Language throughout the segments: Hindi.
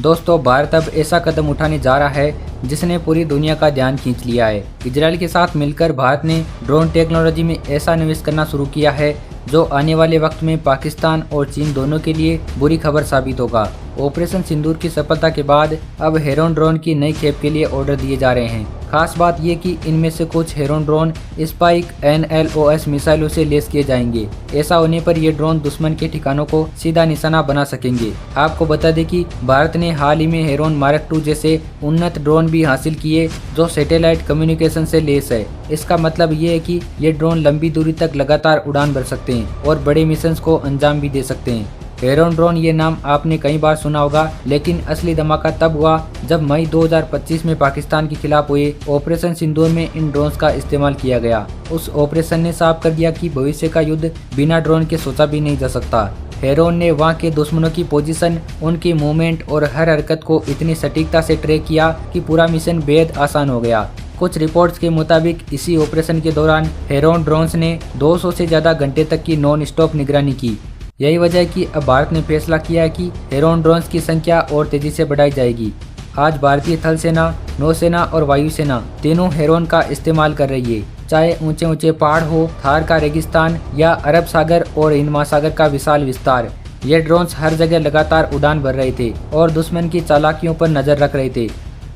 दोस्तों, भारत अब ऐसा कदम उठाने जा रहा है जिसने पूरी दुनिया का ध्यान खींच लिया है। इजराइल के साथ मिलकर भारत ने ड्रोन टेक्नोलॉजी में ऐसा निवेश करना शुरू किया है जो आने वाले वक्त में पाकिस्तान और चीन दोनों के लिए बुरी खबर साबित होगा। ऑपरेशन सिंदूर की सफलता के बाद अब हेरोन ड्रोन की नई खेप के लिए ऑर्डर दिए जा रहे हैं। खास बात ये कि इनमें से कुछ हेरोन ड्रोन स्पाइक NLOS मिसाइलों से लेस किए जाएंगे। ऐसा होने पर ये ड्रोन दुश्मन के ठिकानों को सीधा निशाना बना सकेंगे। आपको बता दें कि भारत ने हाल ही में हेरोन मार्क 2 जैसे उन्नत ड्रोन भी हासिल किए जो सैटेलाइट कम्युनिकेशन से लेस है। इसका मतलब ये है कि ये ड्रोन लंबी दूरी तक लगातार उड़ान भर सकते हैं और बड़े मिशन को अंजाम भी दे सकते हैं। हेरोन ड्रोन ये नाम आपने कई बार सुना होगा, लेकिन असली धमाका तब हुआ जब मई 2025 में पाकिस्तान के खिलाफ हुए ऑपरेशन सिंदूर में इन ड्रोन्स का इस्तेमाल किया गया। उस ऑपरेशन ने साफ कर दिया कि भविष्य का युद्ध बिना ड्रोन के सोचा भी नहीं जा सकता। हेरोन ने वहां के दुश्मनों की पोजीशन, उनकी मूवमेंट और हर हरकत को इतनी सटीकता से ट्रैक किया कि पूरा मिशन बेहद आसान हो गया। कुछ रिपोर्ट्स के मुताबिक इसी ऑपरेशन के दौरान हेरोन ड्रोन्स ने 200 से ज्यादा घंटे तक की नॉन स्टॉप निगरानी की। यही वजह है कि अब भारत ने फैसला किया है कि हेरोन ड्रोन्स की संख्या और तेजी से बढ़ाई जाएगी। आज भारतीय थल सेना, नौसेना और वायुसेना तीनों हेरोन का इस्तेमाल कर रही है। चाहे ऊंचे ऊंचे पहाड़ हो, थार का रेगिस्तान या अरब सागर और हिंद महासागर का विशाल विस्तार, ये ड्रोन्स हर जगह लगातार उड़ान भर रहे थे और दुश्मन की चालाकियों पर नजर रख रहे थे।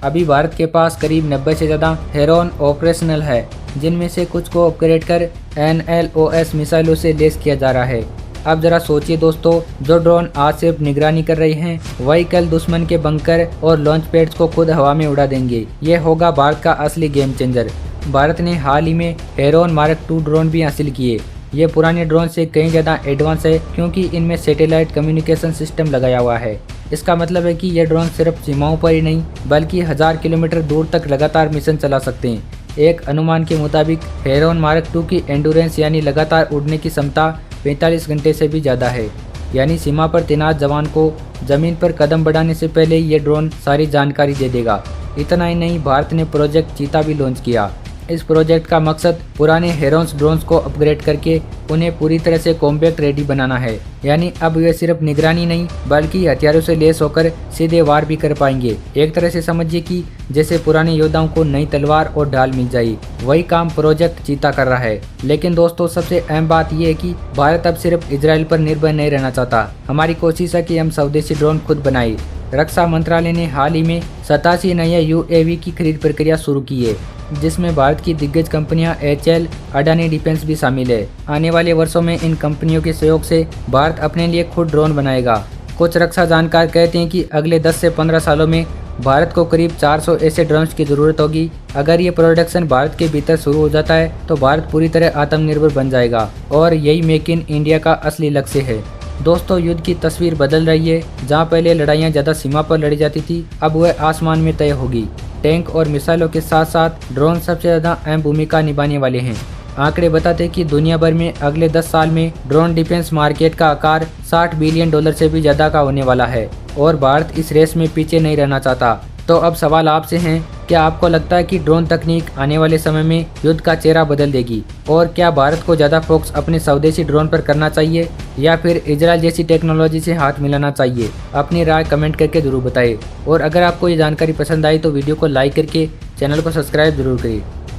अभी भारत के पास करीब 90 से ज्यादा हेरोन ऑपरेशनल है, जिनमें से कुछ को अपग्रेड कर NLOS मिसाइलों से लेस किया जा रहा है। अब जरा सोचिए दोस्तों, जो ड्रोन आज सिर्फ निगरानी कर रहे हैं वही कल दुश्मन के बंकर और लॉन्च पैड्स को खुद हवा में उड़ा देंगे। ये होगा भारत का असली गेम चेंजर। भारत ने हाल ही में हेरोन मार्क 2 ड्रोन भी हासिल किए। ये पुराने ड्रोन से कहीं ज़्यादा एडवांस है क्योंकि इनमें सैटेलाइट कम्युनिकेशन सिस्टम लगाया हुआ है। इसका मतलब है कि ये ड्रोन सिर्फ सीमाओं पर ही नहीं बल्कि 1000 किलोमीटर दूर तक लगातार मिशन चला सकते हैं। एक अनुमान के मुताबिक हेरोन मार्क 2 की एंडोरेंस यानी लगातार उड़ने की क्षमता 45 घंटे से भी ज़्यादा है। यानी सीमा पर तैनात जवान को जमीन पर कदम बढ़ाने से पहले ये ड्रोन सारी जानकारी दे देगा। इतना ही नहीं, भारत ने प्रोजेक्ट चीता भी लॉन्च किया। इस प्रोजेक्ट का मकसद पुराने हेरोन्स ड्रोन्स को अपग्रेड करके उन्हें पूरी तरह से कॉम्पैक्ट रेडी बनाना है। यानी अब वे सिर्फ निगरानी नहीं बल्कि हथियारों से लेस होकर सीधे वार भी कर पाएंगे। एक तरह से समझिए कि जैसे पुराने योद्धाओं को नई तलवार और ढाल मिल जाए, वही काम प्रोजेक्ट चीता कर रहा है। लेकिन दोस्तों, सबसे अहम बात यह है कि भारत अब सिर्फ इजराइल पर निर्भर नहीं रहना चाहता। हमारी कोशिश है कि हम स्वदेशी ड्रोन खुद बनाए। रक्षा मंत्रालय ने हाल ही में 87 नए UAV की खरीद प्रक्रिया शुरू की है, जिसमें भारत की दिग्गज कंपनियां HAL, अडानी डिफेंस भी शामिल है। आने वाले वर्षों में इन कंपनियों के सहयोग से भारत अपने लिए खुद ड्रोन बनाएगा। कुछ रक्षा जानकार कहते हैं कि अगले 10 से 15 सालों में भारत को करीब 400 ऐसे ड्रोन्स की जरूरत होगी। अगर ये प्रोडक्शन भारत के भीतर शुरू हो जाता है तो भारत पूरी तरह आत्मनिर्भर बन जाएगा और यही मेक इन इंडिया का असली लक्ष्य है। दोस्तों, युद्ध की तस्वीर बदल रही है। जहां पहले लड़ाइयां ज़्यादा सीमा पर लड़ी जाती थी, अब वह आसमान में तय होगी। टैंक और मिसाइलों के साथ साथ ड्रोन सबसे ज़्यादा अहम भूमिका निभाने वाले हैं। आंकड़े बताते हैं कि दुनिया भर में अगले 10 साल में ड्रोन डिफेंस मार्केट का आकार $60 बिलियन से भी ज़्यादा का होने वाला है और भारत इस रेस में पीछे नहीं रहना चाहता। तो अब सवाल आपसे हैं, क्या आपको लगता है कि ड्रोन तकनीक आने वाले समय में युद्ध का चेहरा बदल देगी? और क्या भारत को ज़्यादा फोकस अपने स्वदेशी ड्रोन पर करना चाहिए या फिर इजराइल जैसी टेक्नोलॉजी से हाथ मिलाना चाहिए? अपनी राय कमेंट करके जरूर बताइए। और अगर आपको ये जानकारी पसंद आई तो वीडियो को लाइक करके चैनल को सब्सक्राइब जरूर करिए।